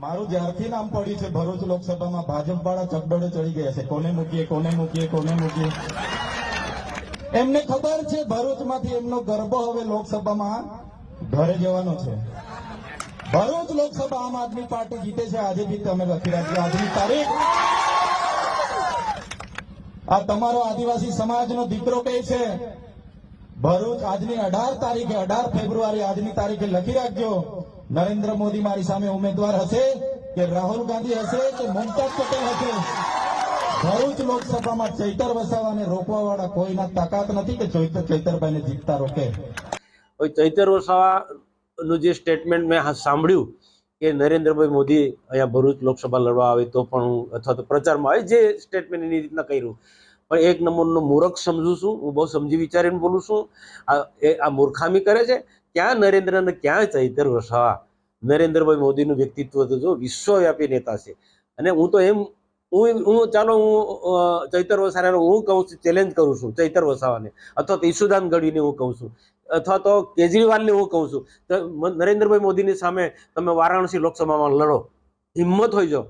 મારું જ્યારથી નામ પડ્યું છે ભરૂચ લોકસભામાં ભાજપ વાળા ચકડોળે ચડી ગયા છે, કોને મૂકીએ કોને મૂકીએ કોને મૂકીએ. એમને ખબર છે ભરૂચમાંથી એમનો ગરબો હવે લોકસભામાં ઘરે જવાનો છે. ભરૂચ લોકસભા આમ આદમી પાર્ટી જીતે છે. આજે બી તમે લખી રાખજો આજની તારીખ. આ તમારો આદિવાસી સમાજનો દીકરો કહે છે ભરૂચ આજની 18 તારીખે 18 ફેબ્રુઆરી આજની તારીખે લખી રાખજો. નરેન્દ્ર મોદી મારી સામે ઉમેદવાર હશે કે રાહુલ ગાંધી હશે કે મુમતાઝ પટેલ હશે, ભરૂચ લોકસભામાં ચૈતર વસાવાને રોકવા વાળા કોઈના તાકાત નથી કે ચૈતરભાઈને જીતતા રોકે. ચૈતર વસાવાનું જે સ્ટેટમેન્ટ મેં સાંભળ્યું કે નરેન્દ્રભાઈ મોદી અહીંયા ભરૂચ લોકસભા લડવા આવે તો પણ હું અથવા તો પ્રચારમાં આવે, જે સ્ટેટમેન્ટ એની રીતના કર્યું, પણ એક નંબરનો મૂર્ખ સમજું છું હું. બહુ સમજી વિચારીને બોલું છું. આ મૂર્ખામી કરે છે. ક્યાં નરેન્દ્ર ને ક્યાં ચૈતર વસાવા. નરેન્દ્રભાઈ મોદીનું વ્યક્તિત્વ તો જો વિશ્વવ્યાપી નેતા છે. અને હું તો એમ હું ચાલો હું ચૈતર વસાવાને હું કહું છું, ચેલેન્જ કરું છું ચૈતર વસાવાને, અથવા તો ઈશુદાન ગઢવીને હું કહું છું, અથવા તો કેજરીવાલને હું કહું છું, નરેન્દ્રભાઈ મોદીની સામે તમે વારાણસી લોકસભામાં લડો, હિંમત હોય જો